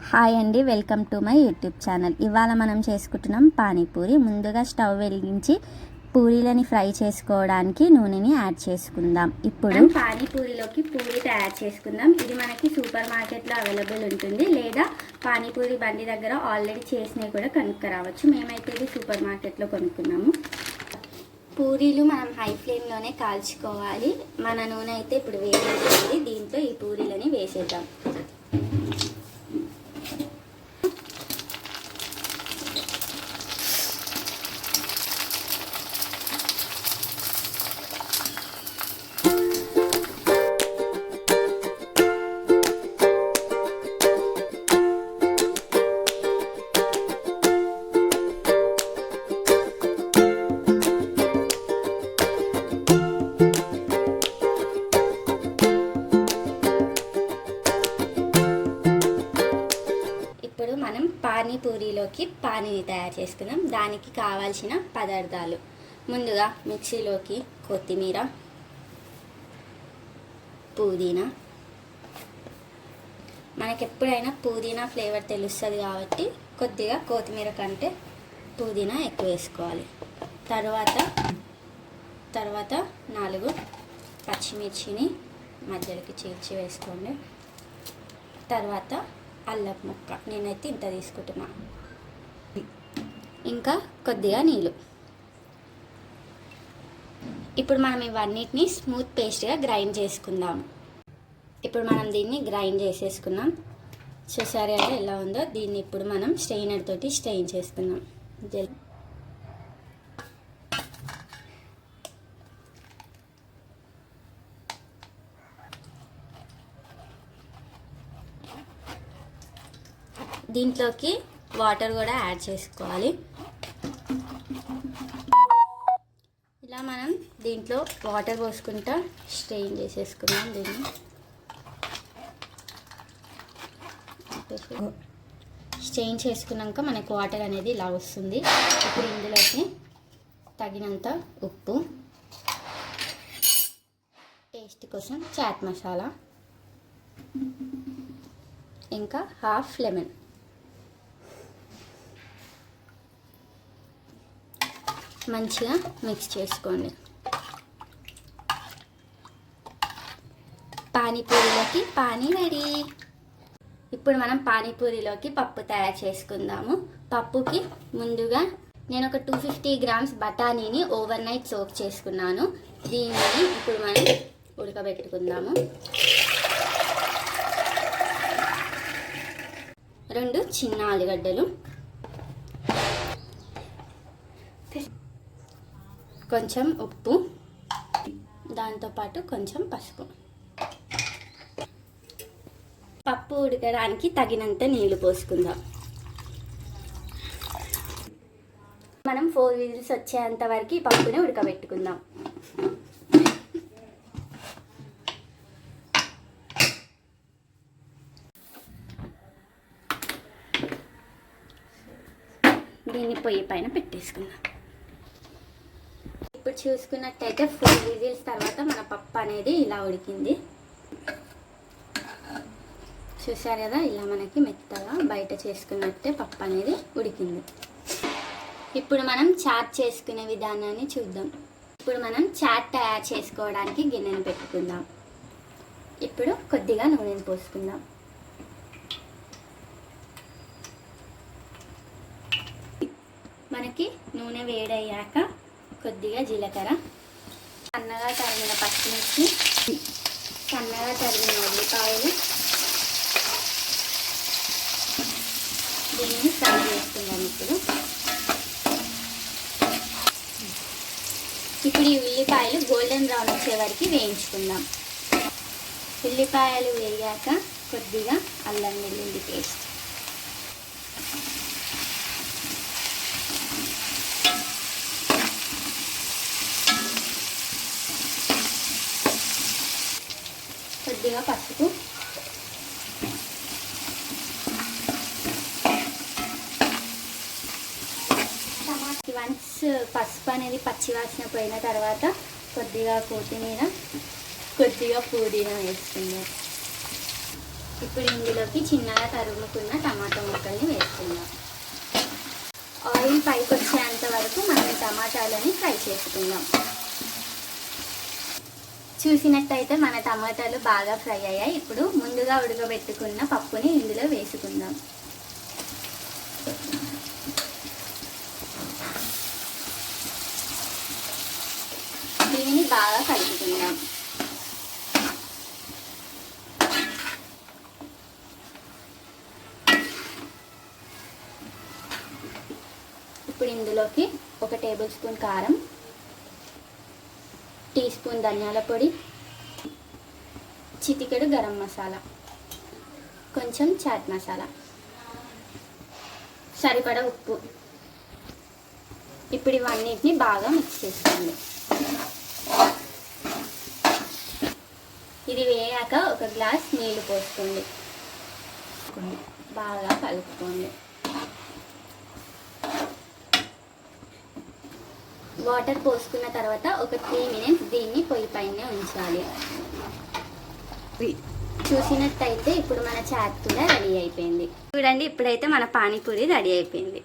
Hi అండి, welcome to my YouTube channel. ఇవాళ మనం చేసుకుంటున్నాం పానీపూరి. ముందుగా స్టవ్ వెలిగించి పూరీలని ఫ్రై చేసుకోవడానికి నూనెని యాడ్ చేసుకుందాం. ఇప్పుడు పానీపూరిలోకి పూరి తయారు చేసుకుందాం. ఇది మనకి సూపర్ మార్కెట్లో అవైలబుల్ ఉంటుంది, లేదా పానీపూరి బండి దగ్గర ఆల్రెడీ చేసినవి కూడా కొనుక్కరావచ్చు. మేమైతే ఇది సూపర్ మార్కెట్లో కొనుక్కున్నాము. పూరీలు మనం హై ఫ్లేమ్లోనే కాల్చుకోవాలి. మన నూనె అయితే ఇప్పుడు వేసేది. దీంట్లో ఈ పూరీలని వేసేద్దాం. ఇప్పుడు మనం పానీపూరిలోకి పానీని తయారు చేసుకుందాం. దానికి కావాల్సిన పదార్థాలు: ముందుగా మిక్సీలోకి కొత్తిమీర, పుదీనా. మనకి ఎప్పుడైనా పుదీనా ఫ్లేవర్ తెలుస్తుంది కాబట్టి కొద్దిగా కొత్తిమీర కంటే పుదీనా ఎక్కువ వేసుకోవాలి. తర్వాత 4 పచ్చిమిర్చిని మధ్యలోకి చీల్చి వేసుకోండి. తర్వాత అల్లపు ముక్క, నేనైతే ఇంత తీసుకుంటున్నా. ఇంకా కొద్దిగా నీళ్ళు. ఇప్పుడు మనం ఇవన్నిటిని స్మూత్ పేస్ట్గా గ్రైండ్ చేసుకుందాం. ఇప్పుడు మనం దీన్ని గ్రైండ్ చేసేసుకున్నాం. చూసారు కదా ఎలా ఉందో. దీన్ని ఇప్పుడు మనం స్ట్రెయినర్ తోటి స్ట్రెయిన్ చేసుకుందాం. దీంట్లోకి వాటర్ కూడా యాడ్ చేసుకోవాలి. ఇలా మనం దీంట్లో వాటర్ పోసుకుంటా స్ట్రెయిన్ చేసేసుకున్నాం. దీన్ని స్ట్రెయిన్ చేసుకున్నాక మనకు వాటర్ అనేది ఇలా వస్తుంది. ఇప్పుడు ఇందులోకి తగినంత ఉప్పు, టేస్ట్ కోసం చాట్ మసాలా, ఇంకా హాఫ్ లెమన్. మంచిగా మిక్స్ చేసుకోండి. పానీపూరిలోకి పానీ రెడీ. ఇప్పుడు మనం పానీపూరిలోకి పప్పు తయారు చేసుకుందాము. పప్పుకి ముందుగా నేను ఒక 250 గ్రామ్స్ బఠానీని ఓవర్ నైట్ సోక్ చేసుకున్నాను. దీన్ని ఇప్పుడు మనం ఉడకబెట్టుకుందాము. 2 చిన్న ఆలుగడ్డలు, కొంచెం ఉప్పు, దాంతోపాటు కొంచెం పసుపు. పప్పు ఉడకడానికి తగినంత నీళ్లు పోసుకుందాం. మనం 4 విజిల్స్ వచ్చేంత వరకు ఈ పప్పుని ఉడకబెట్టుకుందాం. దీన్ని పొయ్యి పైన పెట్టేసుకుందాం. ఇప్పుడు చూసుకున్నట్టయితే 4 విజిల్స్ తర్వాత మన పప్పు అనేది ఇలా ఉడికింది. చూసారు కదా, ఇలా మనకి మెత్తగా బయట చేసుకున్నట్టే పప్పు అనేది ఉడికింది. ఇప్పుడు మనం చాట్ చేసుకునే విధానాన్ని చూద్దాం. ఇప్పుడు మనం చాట్ తయారు చేసుకోవడానికి గిన్నెను పెట్టుకుందాం. ఇప్పుడు కొద్దిగా నూనెను పోసుకుందాం. మనకి నూనె వేడయ్యాక కొద్దిగా జీలకర్ర, సన్నగా తరిగిన పచ్చిమిర్చి, సన్నగా తరిగిన ఉల్లిపాయలు, దీన్ని ఫ్రై చేసుకుందాం. ఇప్పుడు ఈ ఉల్లిపాయలు గోల్డెన్ బ్రౌన్ వచ్చే వరకు వేయించుకుందాం. ఉల్లిపాయలు వేగాక కొద్దిగా అల్లం వెల్లుల్లి పేస్ట్, కొద్దిగా పసుపు, వన్స్ పసుపు అనేది పచ్చివాసన పోయిన తర్వాత కొద్దిగా కొత్తిమీర, కొద్దిగా పుదీనా వేసుకుందాం. ఇప్పుడు ఇందులోకి చిన్నగా తరుముకున్న టమాటా ముక్కల్ని వేసుకుందాం. ఆయిల్ పైకి వచ్చేంత వరకు మనం టమాటాలని ఫ్రై చేసుకుందాం. చూసినట్టయితే మన టమాటాలు బాగా ఫ్రై అయ్యాయి. ఇప్పుడు ముందుగా ఉడకబెట్టుకున్న పప్పుని ఇందులో వేసుకుందాం. దీనిని బాగా కలుపుకుందాం. ఇప్పుడు ఇందులోకి 1 టేబుల్ స్పూన్ కారం, టీ స్పూన్ ధనియాల పొడి, చిటికెడు గరం మసాలా, కొంచెం చాట్ మసాలా, సరిపడా ఉప్పు. ఇప్పుడు ఇవన్నిటిని బాగా మిక్స్ చేసుకోండి. ఇది వేయాక 1 గ్లాస్ నీళ్లు పోసుకోండి. బాగా కలుపుకోండి. వాటర్ పోసుకున్న తర్వాత ఒక 3 మినిట్స్ దీన్ని పొయ్యి పైనే ఉంచాలి. చూసినట్టయితే ఇప్పుడు మన చాట్ కూడా రెడీ అయిపోయింది. చూడండి, ఇప్పుడైతే మన పానీపూరి రెడీ అయిపోయింది.